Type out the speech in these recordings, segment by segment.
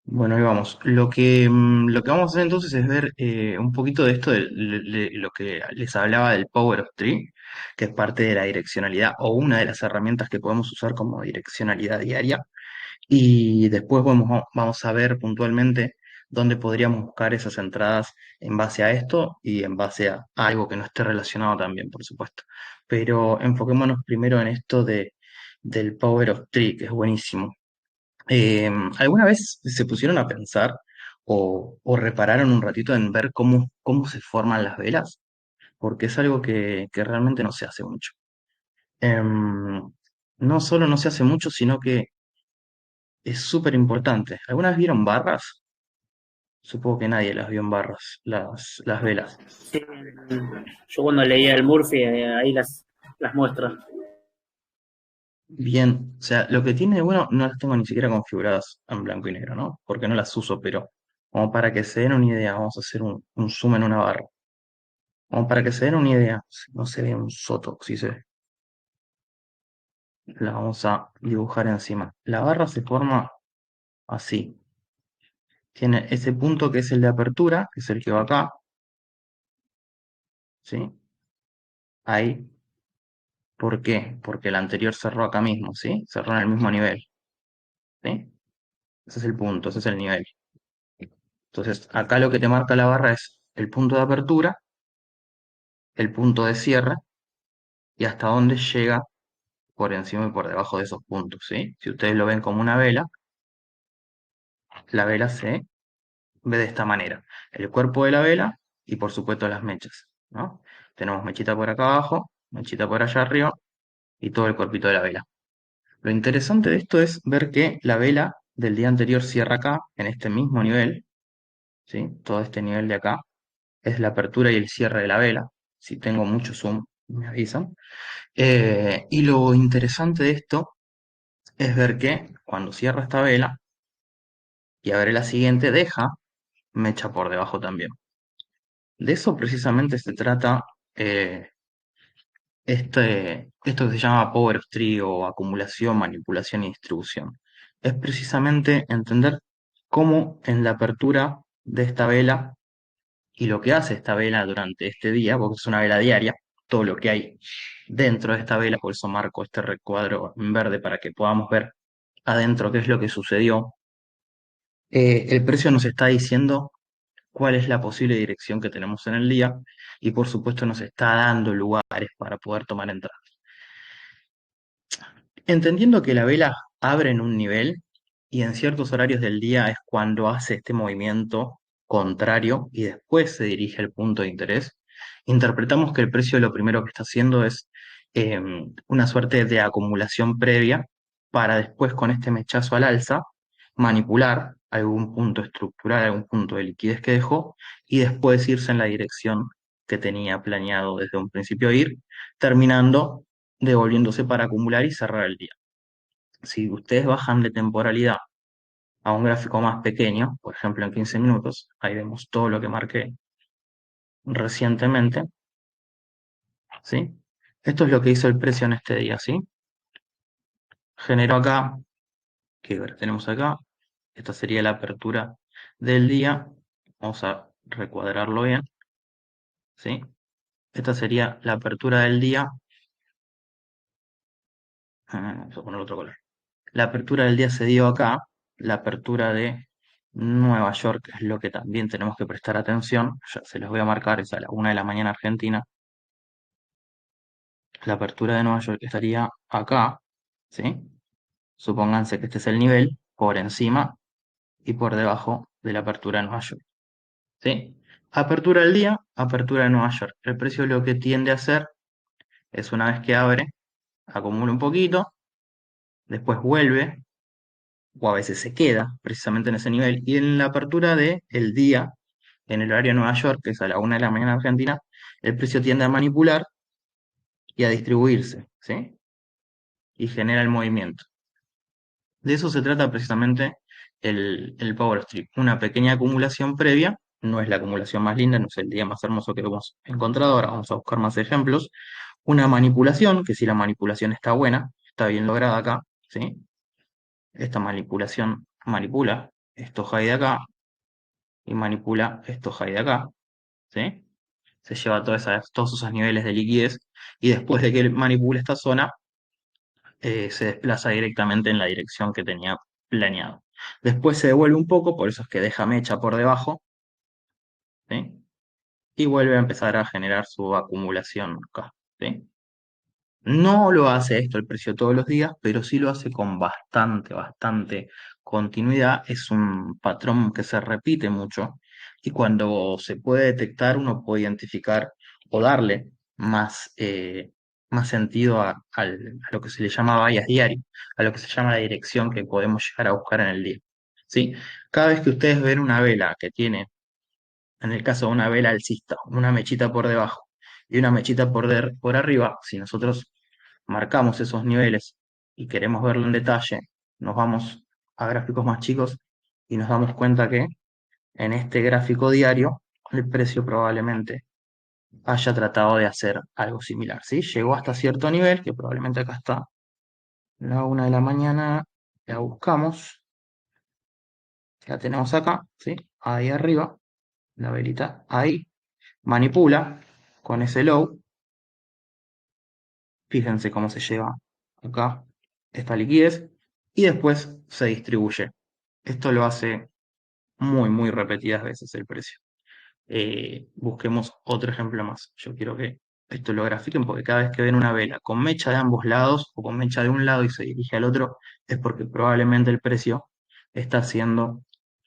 Bueno, ahí vamos. Lo que vamos a hacer entonces es ver un poquito de esto de lo que les hablaba del Power of Three, que es parte de la direccionalidad o una de las herramientas que podemos usar como direccionalidad diaria. Y después vamos a ver puntualmente dónde podríamos buscar esas entradas en base a esto y en base a algo que no esté relacionado también, por supuesto. Pero enfoquémonos primero en esto del Power of Three, que es buenísimo. Eh, ¿Alguna vez se pusieron a pensar o repararon un ratito en ver cómo se forman las velas? Porque es algo que realmente no se hace mucho. Em, no solo no se hace mucho, sino que es súper importante. ¿Alguna vez vieron barras? Supongo que nadie las vio en barras, las velas. Sí, yo cuando leía el Murphy, ahí las muestra. Bien, o sea, lo que tiene de bueno, no las tengo ni siquiera configuradas en blanco y negro, ¿no? Porque no las uso, pero como para que se den una idea, vamos a hacer un zoom en una barra. Como para que se den una idea, no se ve un soto, si se ve. La vamos a dibujar encima. La barra se forma así. Tiene ese punto que es el de apertura, que es el que va acá, ¿sí? Ahí. ¿Por qué? Porque el anterior cerró acá mismo, ¿sí? Cerró en el mismo nivel, ¿sí? Ese es el punto, ese es el nivel. Entonces, acá lo que te marca la barra es el punto de apertura, el punto de cierre y hasta dónde llega por encima y por debajo de esos puntos, ¿sí? Si ustedes lo ven como una vela, la vela se ve de esta manera. El cuerpo de la vela y por supuesto las mechas, ¿no? Tenemos mechita por acá abajo, mechita por allá arriba y todo el cuerpito de la vela. Lo interesante de esto es ver que la vela del día anterior cierra acá, en este mismo nivel, ¿sí? Todo este nivel de acá es la apertura y el cierre de la vela. Si tengo mucho zoom, me avisan. Y lo interesante de esto es ver que cuando cierra esta vela y abre la siguiente, deja mecha por debajo también. De eso precisamente se trata eh, esto que se llama Power of Tree o acumulación, manipulación y distribución. Es precisamente entender cómo en la apertura de esta vela y lo que hace esta vela durante este día, porque es una vela diaria, todo lo que hay dentro de esta vela, por eso marco este recuadro en verde para que podamos ver adentro qué es lo que sucedió. El precio nos está diciendo cuál es la posible dirección que tenemos en el día y por supuesto nos está dando lugares para poder tomar entradas. Entendiendo que la vela abre en un nivel y en ciertos horarios del día es cuando hace este movimiento contrario y después se dirige al punto de interés, interpretamos que el precio lo primero que está haciendo es eh, una suerte de acumulación previa para después con este mechazo al alza manipular algún punto estructural, algún punto de liquidez que dejó y después irse en la dirección que tenía planeado desde un principio ir, terminando devolviéndose para acumular y cerrar el día. Si ustedes bajan de temporalidad a un gráfico más pequeño, por ejemplo en 15 minutos, ahí vemos todo lo que marqué recientemente, ¿sí? Esto es lo que hizo el precio en este día, ¿sí? Generó acá, que tenemos acá, esta sería la apertura del día, vamos a recuadrarlo bien, ¿sí? Esta sería la apertura del día, vamos a poner otro color. La apertura del día se dio acá, la apertura de Nueva York es lo que también tenemos que prestar atención, ya se los voy a marcar, es a la 1 de la mañana Argentina, la apertura de Nueva York estaría acá, ¿sí? Supónganse que este es el nivel, por encima y por debajo de la apertura de Nueva York, ¿sí? Apertura del día, apertura de Nueva York. El precio lo que tiende a hacer es una vez que abre, acumula un poquito, después vuelve, o a veces se queda precisamente en ese nivel, y en la apertura del día, en el horario de Nueva York, que es a la 1 de la mañana Argentina, el precio tiende a manipular y a distribuirse, ¿sí? Y genera el movimiento. De eso se trata precisamente el Power Strip, una pequeña acumulación previa, no es la acumulación más linda, no es el día más hermoso que hemos encontrado, ahora vamos a buscar más ejemplos, una manipulación, que si la manipulación está buena, está bien lograda acá, ¿sí? Esta manipulación manipula, estos high de acá y manipula estos high de acá, ¿sí? Se lleva todos esos niveles de liquidez y después de que manipula esta zona, se desplaza directamente en la dirección que tenía planeado. Después se devuelve un poco, por eso es que deja mecha por debajo, ¿sí? Y vuelve a empezar a generar su acumulación acá, ¿sí? No lo hace esto el precio todos los días, pero sí lo hace con bastante continuidad. Es un patrón que se repite mucho y cuando se puede detectar uno puede identificar o darle más sentido a lo que se le llama bias diario, a lo que se llama la dirección que podemos llegar a buscar en el día. ¿Sí? Cada vez que ustedes ven una vela que tiene, en el caso de una vela alcista, una mechita por debajo y una mechita por arriba, si nosotros marcamos esos niveles y queremos verlo en detalle, nos vamos a gráficos más chicos y nos damos cuenta que en este gráfico diario el precio probablemente haya tratado de hacer algo similar, ¿sí? Llegó hasta cierto nivel, que probablemente acá está, la 1 de la mañana, la buscamos, la tenemos acá, ¿sí? Ahí arriba, la velita, ahí, manipula con ese low. Fíjense cómo se lleva acá esta liquidez y después se distribuye. Esto lo hace muy repetidas veces el precio. Busquemos otro ejemplo más. Yo quiero que esto lo grafiquen porque cada vez que ven una vela con mecha de ambos lados o con mecha de un lado y se dirige al otro, es porque probablemente el precio está haciendo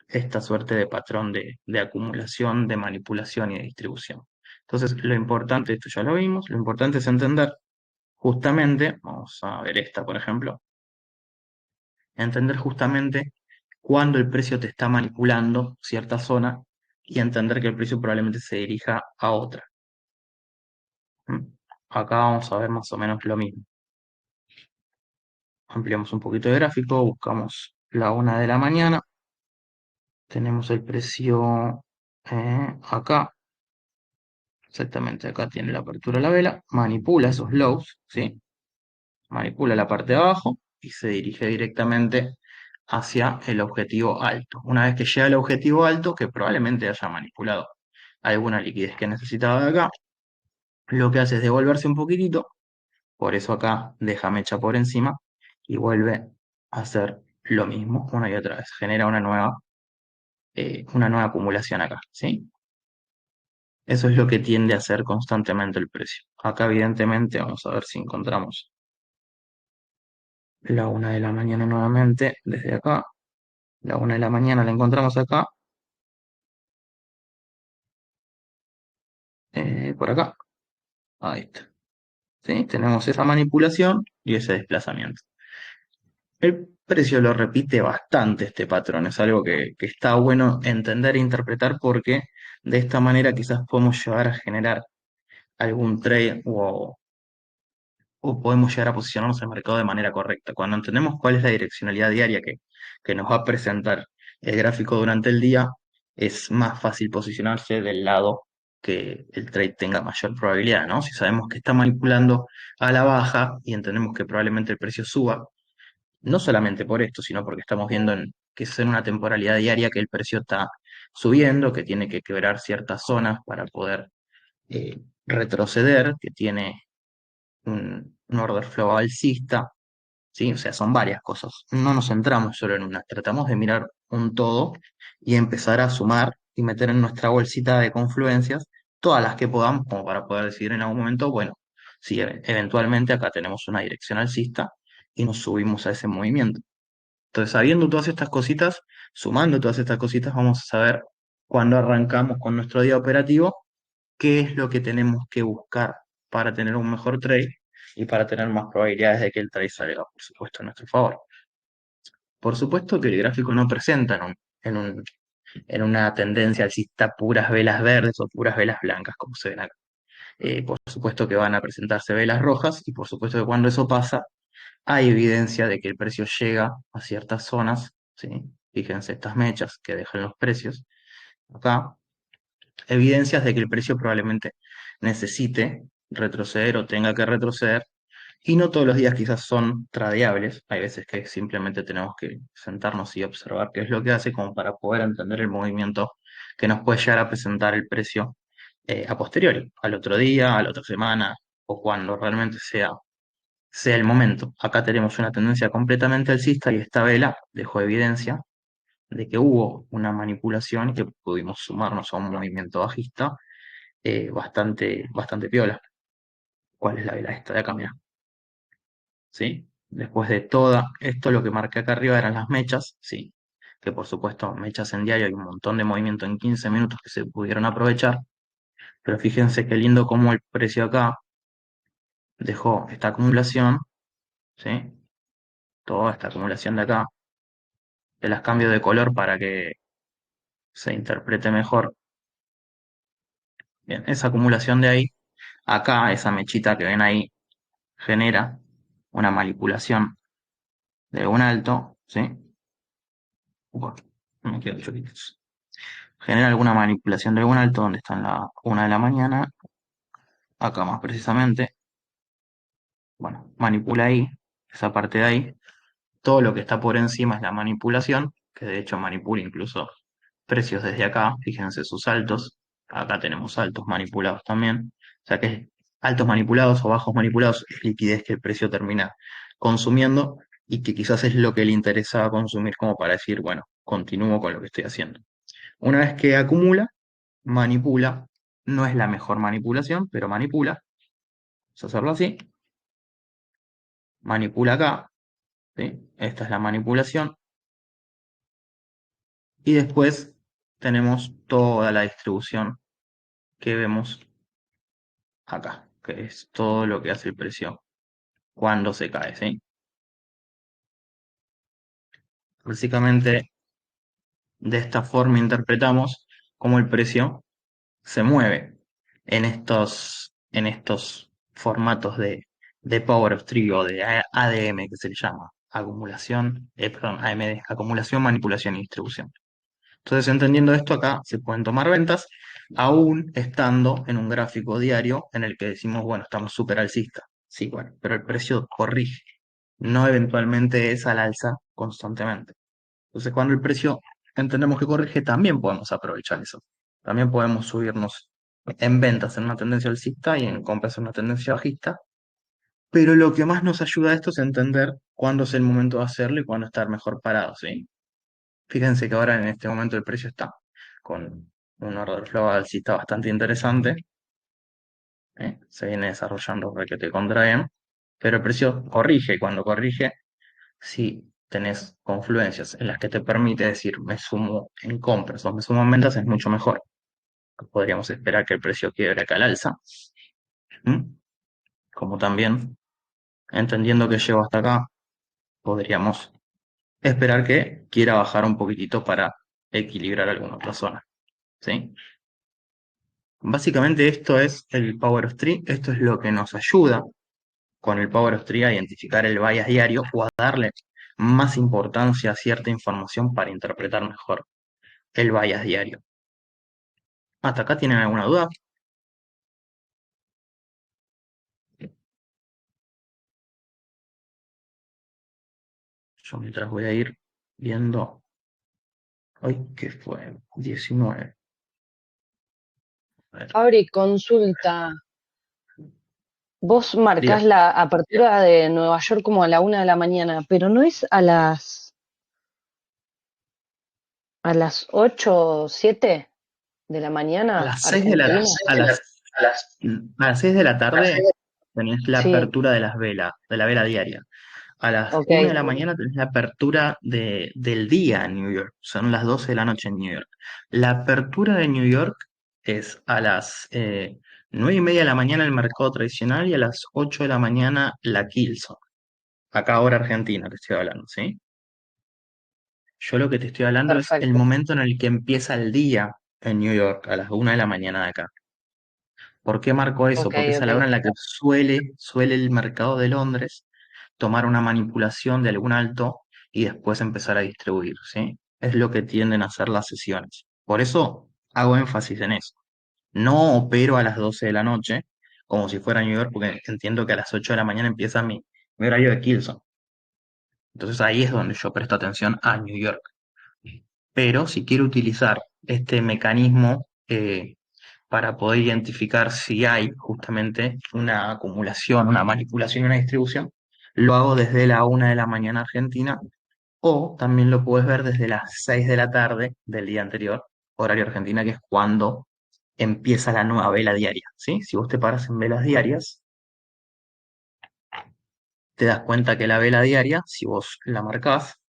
esta suerte de patrón de acumulación, de manipulación y de distribución. Entonces, lo importante, esto ya lo vimos, lo importante es entender justamente, vamos a ver esta, por ejemplo, entender justamente cuándo el precio te está manipulando cierta zona y entender que el precio probablemente se dirija a otra. ¿Mm? Acá vamos a ver más o menos lo mismo. Ampliamos un poquito de gráfico, buscamos la 1 de la mañana, tenemos el precio acá, exactamente acá tiene la apertura de la vela, manipula esos lows, ¿sí? Manipula la parte de abajo y se dirige directamente hacia el objetivo alto. Una vez que llega al objetivo alto, que probablemente haya manipulado alguna liquidez que necesitaba de acá, lo que hace es devolverse un poquitito, por eso acá deja mecha por encima y vuelve a hacer lo mismo una y otra vez. Genera una nueva acumulación acá, ¿sí? Eso es lo que tiende a hacer constantemente el precio. Acá evidentemente vamos a ver si encontramos la 1 de la mañana nuevamente desde acá. La 1 de la mañana la encontramos acá, por acá. Ahí está. ¿Sí? Tenemos esa manipulación y ese desplazamiento. El precio lo repite bastante este patrón. Es algo que está bueno entender e interpretar porque de esta manera quizás podemos llegar a generar algún trade o podemos llegar a posicionarnos en el mercado de manera correcta. Cuando entendemos cuál es la direccionalidad diaria que nos va a presentar el gráfico durante el día, es más fácil posicionarse del lado que el trade tenga mayor probabilidad, ¿no? Si sabemos que está manipulando a la baja y entendemos que probablemente el precio suba, no solamente por esto, sino porque estamos viendo que es en una temporalidad diaria que el precio está subiendo, que tiene que quebrar ciertas zonas para poder retroceder, que tiene un order flow alcista, ¿sí? O sea, son varias cosas. No nos centramos solo en una, tratamos de mirar un todo y empezar a sumar y meter en nuestra bolsita de confluencias todas las que podamos, como para poder decidir en algún momento, bueno, si eventualmente acá tenemos una dirección alcista y nos subimos a ese movimiento. Entonces, sabiendo todas estas cositas, sumando todas estas cositas, vamos a saber cuándo arrancamos con nuestro día operativo qué es lo que tenemos que buscar para tener un mejor trade y para tener más probabilidades de que el trade salga, por supuesto, a nuestro favor. Por supuesto que el gráfico no presenta en una tendencia alcista puras velas verdes o puras velas blancas, como se ven acá. Por supuesto que van a presentarse velas rojas y por supuesto que cuando eso pasa, hay evidencia de que el precio llega a ciertas zonas, ¿sí? Fíjense estas mechas que dejan los precios acá, evidencias de que el precio probablemente necesite retroceder o tenga que retroceder Y no todos los días quizás son tradeables, hay veces que simplemente tenemos que sentarnos y observar qué es lo que hace como para poder entender el movimiento que nos puede llegar a presentar el precio a posteriori, al otro día, a la otra semana o cuando realmente sea el momento. Acá tenemos una tendencia completamente alcista y esta vela dejó evidencia de que hubo una manipulación y que pudimos sumarnos a un movimiento bajista bastante piola. ¿Cuál es la vela esta de acá? Mirá, ¿sí? Después de todo esto, lo que marqué acá arriba eran las mechas, sí, que por supuesto mechas en diario hay un montón de movimiento en 15 minutos que se pudieron aprovechar, pero fíjense qué lindo cómo el precio acá dejó esta acumulación, ¿sí? Toda esta acumulación de acá, te las cambio de color para que se interprete mejor. Bien, esa acumulación de ahí, acá esa mechita que ven ahí, genera una manipulación de un alto, ¿sí? Upa, no me quedo chuequitos. Genera alguna manipulación de algún alto donde están la 1 de la mañana, acá más precisamente, bueno, manipula ahí, esa parte de ahí, todo lo que está por encima es la manipulación, que de hecho manipula incluso precios desde acá, fíjense sus altos, acá tenemos altos manipulados también, o sea que altos manipulados o bajos manipulados es liquidez que el precio termina consumiendo y que quizás es lo que le interesaba consumir como para decir, bueno, continúo con lo que estoy haciendo. Una vez que acumula, manipula, no es la mejor manipulación, pero manipula, vamos a hacerlo así, manipula acá, ¿sí? Esta es la manipulación, y después tenemos toda la distribución que vemos acá, que es todo lo que hace el precio cuando se cae, ¿sí? Básicamente, de esta forma interpretamos cómo el precio se mueve en estos formatos de Power of Three o de ADM que se le llama, perdón, AMD, acumulación, manipulación y distribución. Entonces, entendiendo esto acá, se pueden tomar ventas, aún estando en un gráfico diario en el que decimos, bueno, estamos súper alcistas. Sí, bueno, pero el precio corrige, no eventualmente es al alza constantemente. Entonces, cuando el precio entendemos que corrige, también podemos aprovechar eso. También podemos subirnos en ventas en una tendencia alcista y en compras en una tendencia bajista. Pero lo que más nos ayuda a esto es entender cuándo es el momento de hacerlo y cuándo estar mejor parado, ¿sí? Fíjense que ahora en este momento el precio está con un order flow alcista bastante interesante. Se viene desarrollando requete contra bien, pero el precio corrige y cuando corrige, si tenés confluencias en las que te permite decir me sumo en compras o me sumo en ventas, es mucho mejor. Podríamos esperar que el precio quiebre acá al alza, ¿m? Como también, entendiendo que llego hasta acá, podríamos esperar que quiera bajar un poquitito para equilibrar alguna otra zona, ¿sí? Básicamente esto es el Power of Three, esto es lo que nos ayuda con el Power of Three a identificar el bias diario o a darle más importancia a cierta información para interpretar mejor el bias diario. ¿Hasta acá tienen alguna duda? Yo mientras voy a ir viendo hoy que fue 19. A ver, Fabri, consulta. Vos marcás diga, la apertura de Nueva York como a la 1 de la mañana, pero no es a las 8 o 7 de la a mañana, las 6 de la, Argentina. a las 6 de la tarde tenés la Sí, apertura de la vela diaria. A las ok, 1 de la mañana tenés la apertura del día en New York. Son las 12 de la noche en New York. La apertura de New York es a las 9:30 de la mañana el mercado tradicional y a las 8 de la mañana la Kilson. Acá ahora Argentina te estoy hablando, ¿sí? Yo lo que te estoy hablando es el perfecto. momento en el que empieza el día en New York, a las 1 de la mañana de acá. ¿Por qué marco eso? Ok, Porque es a ok, la hora en la que suele el mercado de Londres tomar una manipulación de algún alto y después empezar a distribuir, ¿sí? Es lo que tienden a hacer las sesiones. Por eso hago énfasis en eso. No opero a las 12 de la noche, como si fuera New York, porque entiendo que a las 8 de la mañana empieza mi horario de Kilson. Entonces ahí es donde yo presto atención a New York. Pero si quiero utilizar este mecanismo para poder identificar si hay justamente una acumulación, una manipulación y una distribución, lo hago desde la 1 de la mañana Argentina, o también lo puedes ver desde las 6 de la tarde del día anterior, horario Argentina, que es cuando empieza la nueva vela diaria, ¿sí? Si vos te paras en velas diarias, te das cuenta que la vela diaria, si vos la marcás,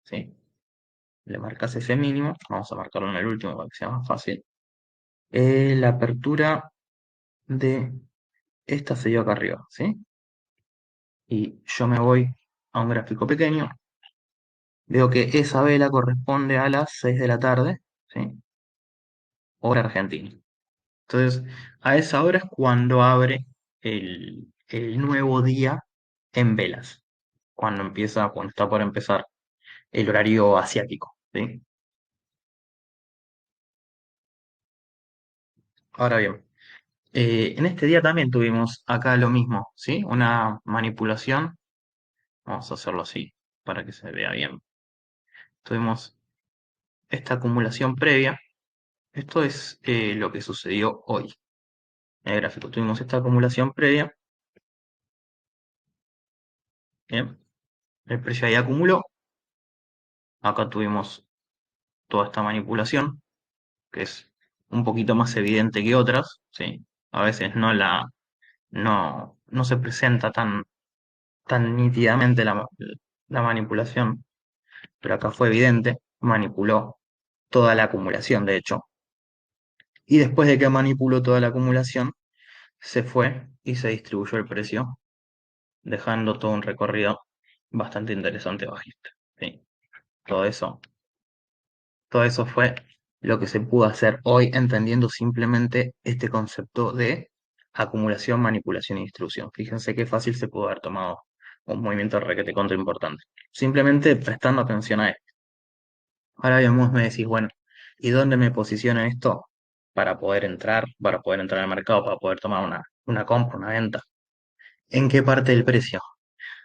¿sí? Le marcas ese mínimo, vamos a marcarlo en el último para que sea más fácil. La apertura de esta se dio acá arriba, ¿sí? Y yo me voy a un gráfico pequeño, veo que esa vela corresponde a las 6 de la tarde, ¿sí? Hora argentina. Entonces, a esa hora es cuando abre el nuevo día en velas, cuando está por empezar el horario asiático, ¿sí? Ahora bien, en este día también tuvimos acá lo mismo, ¿sí? Una manipulación. Vamos a hacerlo así para que se vea bien. Tuvimos esta acumulación previa. Esto es lo que sucedió hoy en el gráfico. Tuvimos esta acumulación previa. Bien. El precio ahí acumuló. Acá tuvimos toda esta manipulación, que es un poquito más evidente que otras, ¿sí? A veces no se presenta tan nítidamente la manipulación, pero acá fue evidente, manipuló toda la acumulación, de hecho. Y después de que manipuló toda la acumulación, se fue y se distribuyó el precio, dejando todo un recorrido bastante interesante bajista, ¿sí? Todo eso, todo eso fue lo que se pudo hacer hoy entendiendo simplemente este concepto de acumulación, manipulación y distribución. Fíjense qué fácil se pudo haber tomado un movimiento requete contra importante. Simplemente prestando atención a esto. Ahora bien, vos me decís, bueno, ¿y dónde me posiciona esto para poder entrar al mercado, para poder tomar una compra, una venta? ¿En qué parte del precio?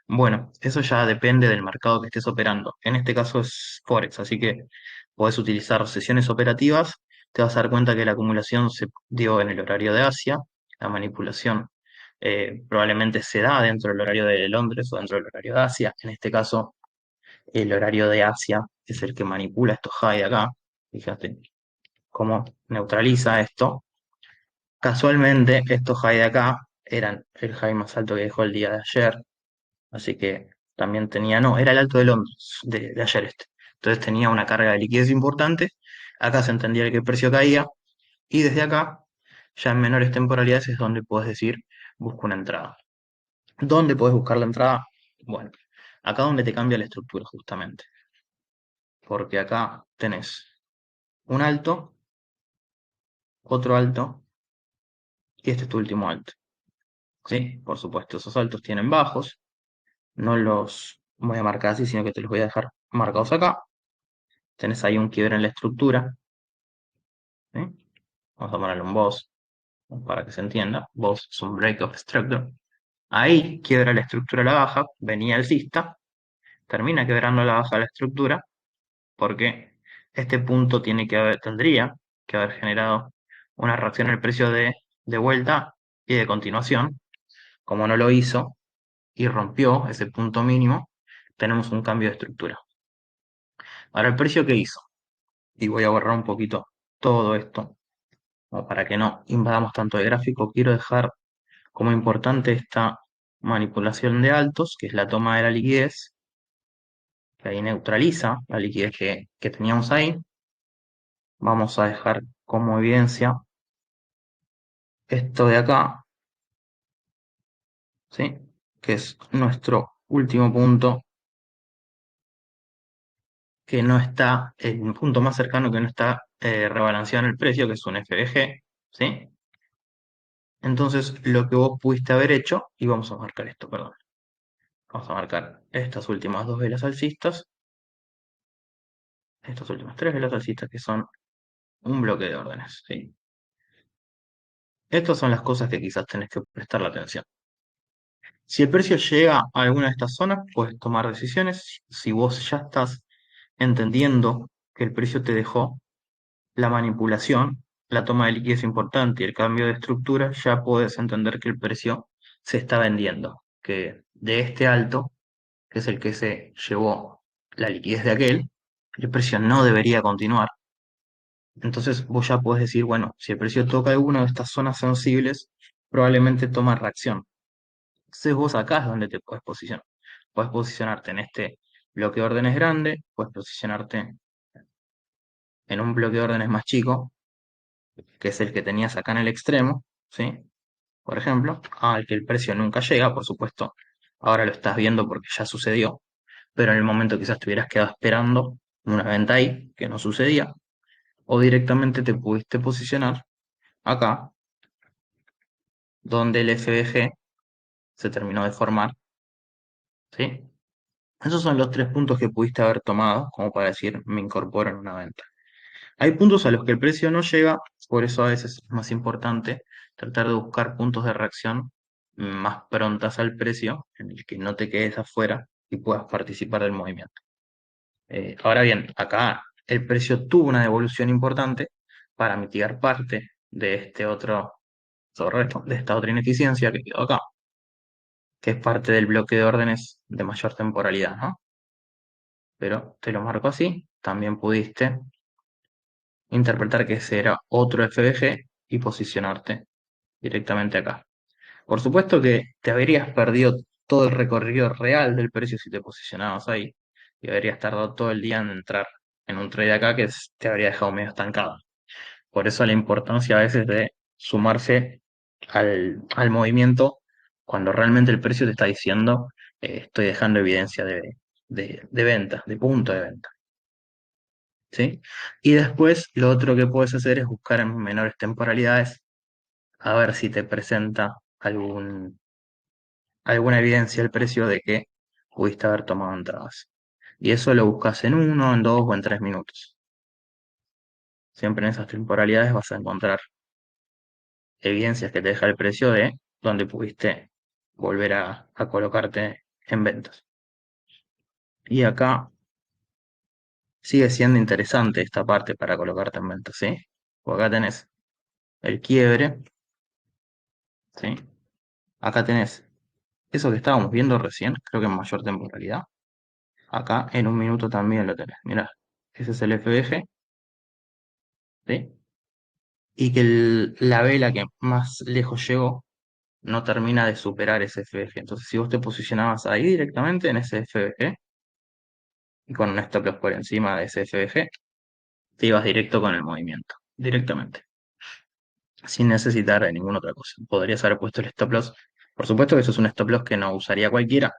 Bueno, eso ya depende del mercado que estés operando. En este caso es Forex, así que podés utilizar sesiones operativas. Te vas a dar cuenta que la acumulación se dio en el horario de Asia, la manipulación probablemente se da dentro del horario de Londres o dentro del horario de Asia. En este caso, el horario de Asia es el que manipula estos high de acá. Fíjate cómo neutraliza esto. Casualmente, estos high de acá eran el high más alto que dejó el día de ayer. Así que también tenía, no, era el Alto de Londres de ayer este. Entonces tenía una carga de liquidez importante. Acá se entendía que el precio caía. Y desde acá, ya en menores temporalidades, es donde puedes decir, busco una entrada. ¿Dónde puedes buscar la entrada? Bueno, acá donde te cambia la estructura justamente. Porque acá tenés un alto, otro alto, y este es tu último alto. ¿Sí? Por supuesto, esos altos tienen bajos. No los voy a marcar así, sino que te los voy a dejar marcados acá. Tenés ahí un quiebre en la estructura, ¿sí? Vamos a ponerle un boss para que se entienda. Boss es un break of structure. Ahí quiebra la estructura a la baja, venía alcista, termina quebrando a la baja la estructura, porque este punto tendría que haber generado una reacción en el precio de vuelta y de continuación. Como no lo hizo y rompió ese punto mínimo, tenemos un cambio de estructura. Ahora, ¿el precio qué hizo? Y voy a borrar un poquito todo esto, como para que no invadamos tanto de gráfico. Quiero dejar como importante esta manipulación de altos, que es la toma de la liquidez, que ahí neutraliza la liquidez que teníamos ahí. Vamos a dejar como evidencia esto de acá, ¿sí? Que es nuestro último punto, que no está, el punto más cercano que no está rebalanceado en el precio, que es un FBG, ¿sí? Entonces, lo que vos pudiste haber hecho, y vamos a marcar esto, perdón. Vamos a marcar estas últimas dos velas alcistas, estas últimas tres velas alcistas que son un bloque de órdenes, ¿sí? Estas son las cosas que quizás tenés que prestarle atención. Si el precio llega a alguna de estas zonas, puedes tomar decisiones. Si vos ya estás entendiendo que el precio te dejó, la manipulación, la toma de liquidez importante y el cambio de estructura, ya puedes entender que el precio se está vendiendo, que de este alto, que es el que se llevó la liquidez de aquel, el precio no debería continuar. Entonces vos ya podés decir, bueno, si el precio toca alguna de estas zonas sensibles, probablemente toma reacción. Entonces vos acá es donde te puedes posicionar. Puedes posicionarte en este bloque de órdenes grande, puedes posicionarte en un bloque de órdenes más chico, que es el que tenías acá en el extremo, ¿sí? Por ejemplo, al que el precio nunca llega, por supuesto, ahora lo estás viendo porque ya sucedió, pero en el momento quizás te hubieras quedado esperando una venta ahí, que no sucedía, o directamente te pudiste posicionar acá, donde el FBG se terminó de formar, ¿sí? Esos son los tres puntos que pudiste haber tomado como para decir me incorporo en una venta. Hay puntos a los que el precio no llega, por eso a veces es más importante tratar de buscar puntos de reacción más prontas al precio, en el que no te quedes afuera y puedas participar del movimiento. Ahora bien, acá el precio tuvo una devolución importante para mitigar parte de este otro, de esta otra ineficiencia que quedó acá, que es parte del bloque de órdenes de mayor temporalidad, ¿no? Pero te lo marco así, también pudiste interpretar que ese era otro FBG y posicionarte directamente acá. Por supuesto que te habrías perdido todo el recorrido real del precio si te posicionabas ahí y habrías tardado todo el día en entrar en un trade acá que te habría dejado medio estancado. Por eso la importancia a veces de sumarse al movimiento cuando realmente el precio te está diciendo estoy dejando evidencia de venta, de punto de venta. ¿Sí? Y después lo otro que puedes hacer es buscar en menores temporalidades a ver si te presenta alguna evidencia del precio de que pudiste haber tomado entradas. Y eso lo buscas en 1, en 2 o en 3 minutos. Siempre en esas temporalidades vas a encontrar evidencias que te deja el precio de donde pudiste volver a colocarte en ventas. Y acá sigue siendo interesante esta parte para colocarte en ventas, ¿sí? Porque acá tenés el quiebre, ¿sí? Acá tenés eso que estábamos viendo recién, creo que en mayor temporalidad. Acá en un minuto también lo tenés. Mirá, ese es el FBG, ¿sí? Y que la vela que más lejos llegó no termina de superar ese FBG. Entonces, si vos te posicionabas ahí directamente en ese FBG y con un stop loss por encima de ese FBG, te ibas directo con el movimiento, directamente, sin necesitar de ninguna otra cosa. Podrías haber puesto el stop loss. Por supuesto que eso es un stop loss que no usaría cualquiera,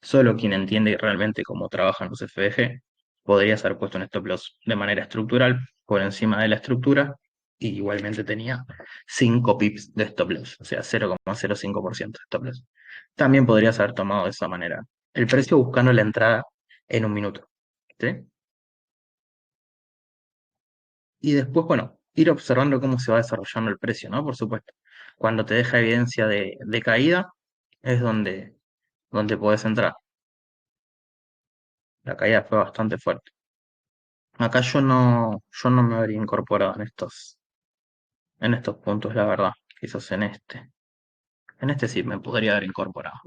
solo quien entiende realmente cómo trabajan los FBG. Podrías haber puesto un stop loss de manera estructural por encima de la estructura y igualmente tenía 5 pips de stop loss, o sea, 0,05% de stop loss. También podrías haber tomado de esa manera el precio buscando la entrada en un minuto, ¿sí? Y después, bueno, ir observando cómo se va desarrollando el precio, ¿no? Por supuesto. Cuando te deja evidencia de caída, es donde podés entrar. La caída fue bastante fuerte. Acá yo no me habría incorporado en estos puntos, la verdad. Quizás en este. En este sí me podría haber incorporado.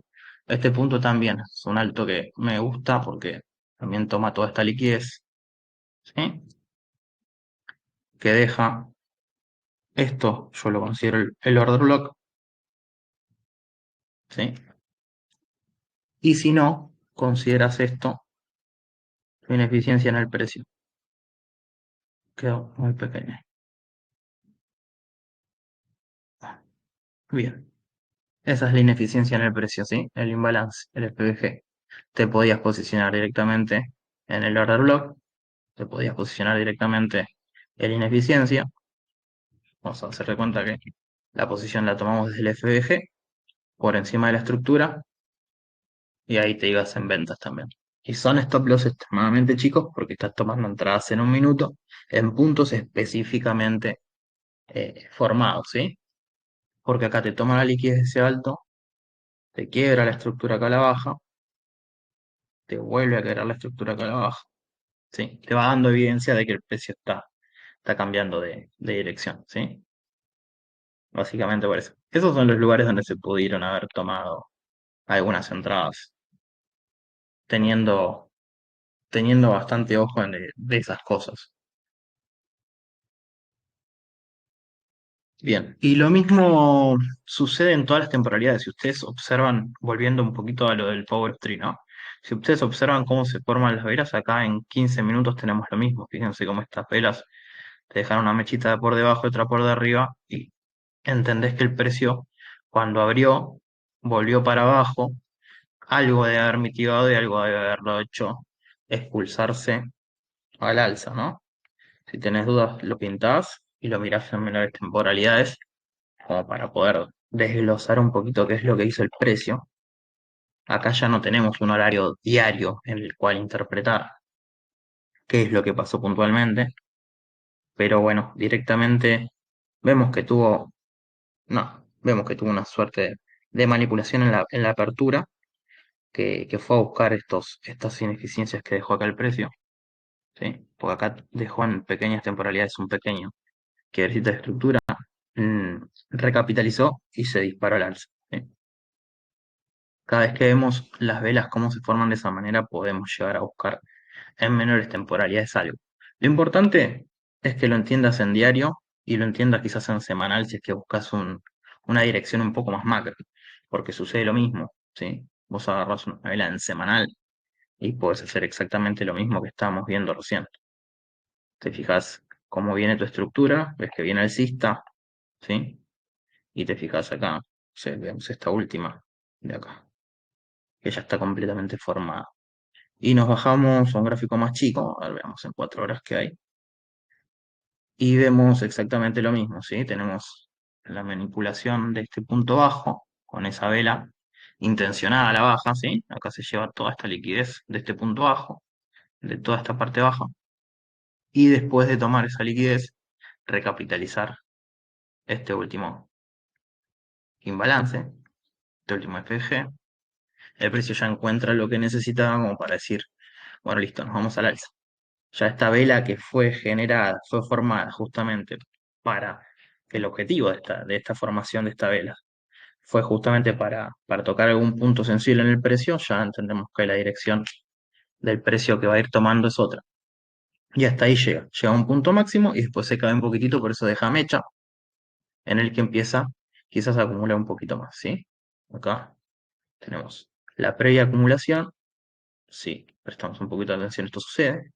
Este punto también es un alto que me gusta porque también toma toda esta liquidez, ¿sí? Que deja esto, yo lo considero el order block, ¿sí? Y si no, consideras esto ineficiencia en el precio. Quedó muy pequeña. Bien. Esa es la ineficiencia en el precio, ¿sí? El imbalance, el FBG. Te podías posicionar directamente en el order block, te podías posicionar directamente en ineficiencia. Vamos a hacer de cuenta que la posición la tomamos desde el FBG, por encima de la estructura, y ahí te ibas en ventas también. Y son stop loss extremadamente chicos porque estás tomando entradas en un minuto en puntos específicamente formados, ¿sí? porque acá te toma la liquidez de ese alto, te quiebra la estructura acá a la baja, te vuelve a quebrar la estructura acá a la baja, ¿sí? Te va dando evidencia de que el precio está cambiando de dirección, ¿sí? Básicamente por eso. Esos son los lugares donde se pudieron haber tomado algunas entradas, teniendo, teniendo bastante ojo de esas cosas. Bien, y lo mismo sucede en todas las temporalidades. Si ustedes observan, volviendo un poquito a lo del Power Tree, ¿no? Si ustedes observan cómo se forman las velas, acá en 15 minutos tenemos lo mismo. Fíjense cómo estas velas te dejan una mechita de por debajo y otra por de arriba, y entendés que el precio, cuando abrió, volvió para abajo, algo de haber mitigado y algo de haberlo hecho expulsarse al alza, ¿no? Si tenés dudas, lo pintás y lo mirás en menores temporalidades como para poder desglosar un poquito qué es lo que hizo el precio. Acá ya no tenemos un horario diario en el cual interpretar qué es lo que pasó puntualmente, pero bueno, directamente vemos que tuvo, no, vemos que tuvo una suerte de manipulación en la apertura, que fue a buscar estas ineficiencias que dejó acá el precio, ¿sí? Porque acá dejó en pequeñas temporalidades un pequeño quiebrecita de estructura, recapitalizó y se disparó al alza, ¿sí? Cada vez que vemos las velas cómo se forman de esa manera, podemos llegar a buscar en menores temporalidades algo. Lo importante es que lo entiendas en diario y lo entiendas quizás en semanal si es que buscas una dirección un poco más macro, porque sucede lo mismo, ¿sí? Vos agarrás una vela en semanal y podés hacer exactamente lo mismo que estábamos viendo recién. Te fijas cómo viene tu estructura, ves que viene alcista, ¿sí? Y te fijas acá, vemos esta última de acá, que ya está completamente formada. Y nos bajamos a un gráfico más chico, a ver, veamos en 4 horas que hay, y vemos exactamente lo mismo, ¿sí? Tenemos la manipulación de este punto bajo, con esa vela intencionada a la baja, ¿sí? Acá se lleva toda esta liquidez de este punto bajo, de toda esta parte baja, y después de tomar esa liquidez, recapitalizar este último imbalance, este último FG, el precio ya encuentra lo que necesitaba como para decir, bueno, listo, nos vamos al alza. Ya esta vela que fue generada, fue formada justamente para el objetivo de esta formación de esta vela, fue justamente para tocar algún punto sensible en el precio, ya entendemos que la dirección del precio que va a ir tomando es otra. Y hasta ahí llega a un punto máximo y después se cae un poquitito, por eso deja mecha, en el que empieza quizás a acumular un poquito más, ¿sí? Acá tenemos la previa acumulación, sí, prestamos un poquito de atención, esto sucede,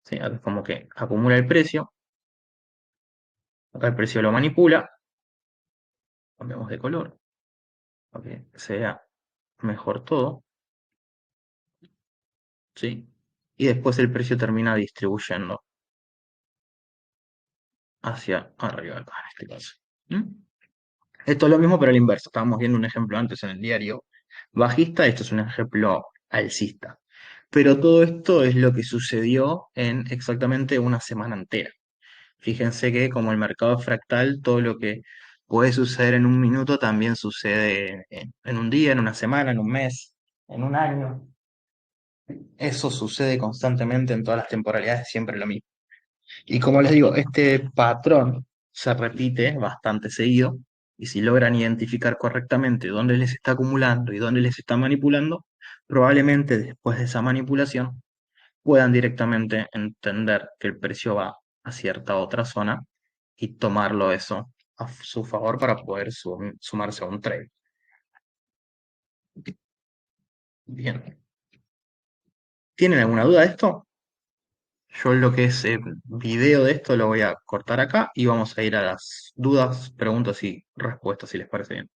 ¿sí? Acá es como que acumula el precio, acá el precio lo manipula, cambiamos de color, para que se vea mejor todo, ¿sí? Y después el precio termina distribuyendo hacia arriba acá, en este caso. ¿Mm? Esto es lo mismo, pero al inverso. Estábamos viendo un ejemplo antes en el diario bajista, esto es un ejemplo alcista. Pero todo esto es lo que sucedió en exactamente una semana entera. Fíjense que como el mercado es fractal, todo lo que puede suceder en un minuto también sucede en un día, en una semana, en un mes, en un año. Eso sucede constantemente en todas las temporalidades, siempre lo mismo. Y como les digo, este patrón se repite bastante seguido, y si logran identificar correctamente dónde les está acumulando y dónde les está manipulando, probablemente después de esa manipulación puedan directamente entender que el precio va a cierta otra zona y tomarlo eso a su favor para poder sumarse a un trade. Bien. ¿Tienen alguna duda de esto? Yo lo que es video de esto lo voy a cortar acá y vamos a ir a las dudas, preguntas y respuestas, si les parece bien.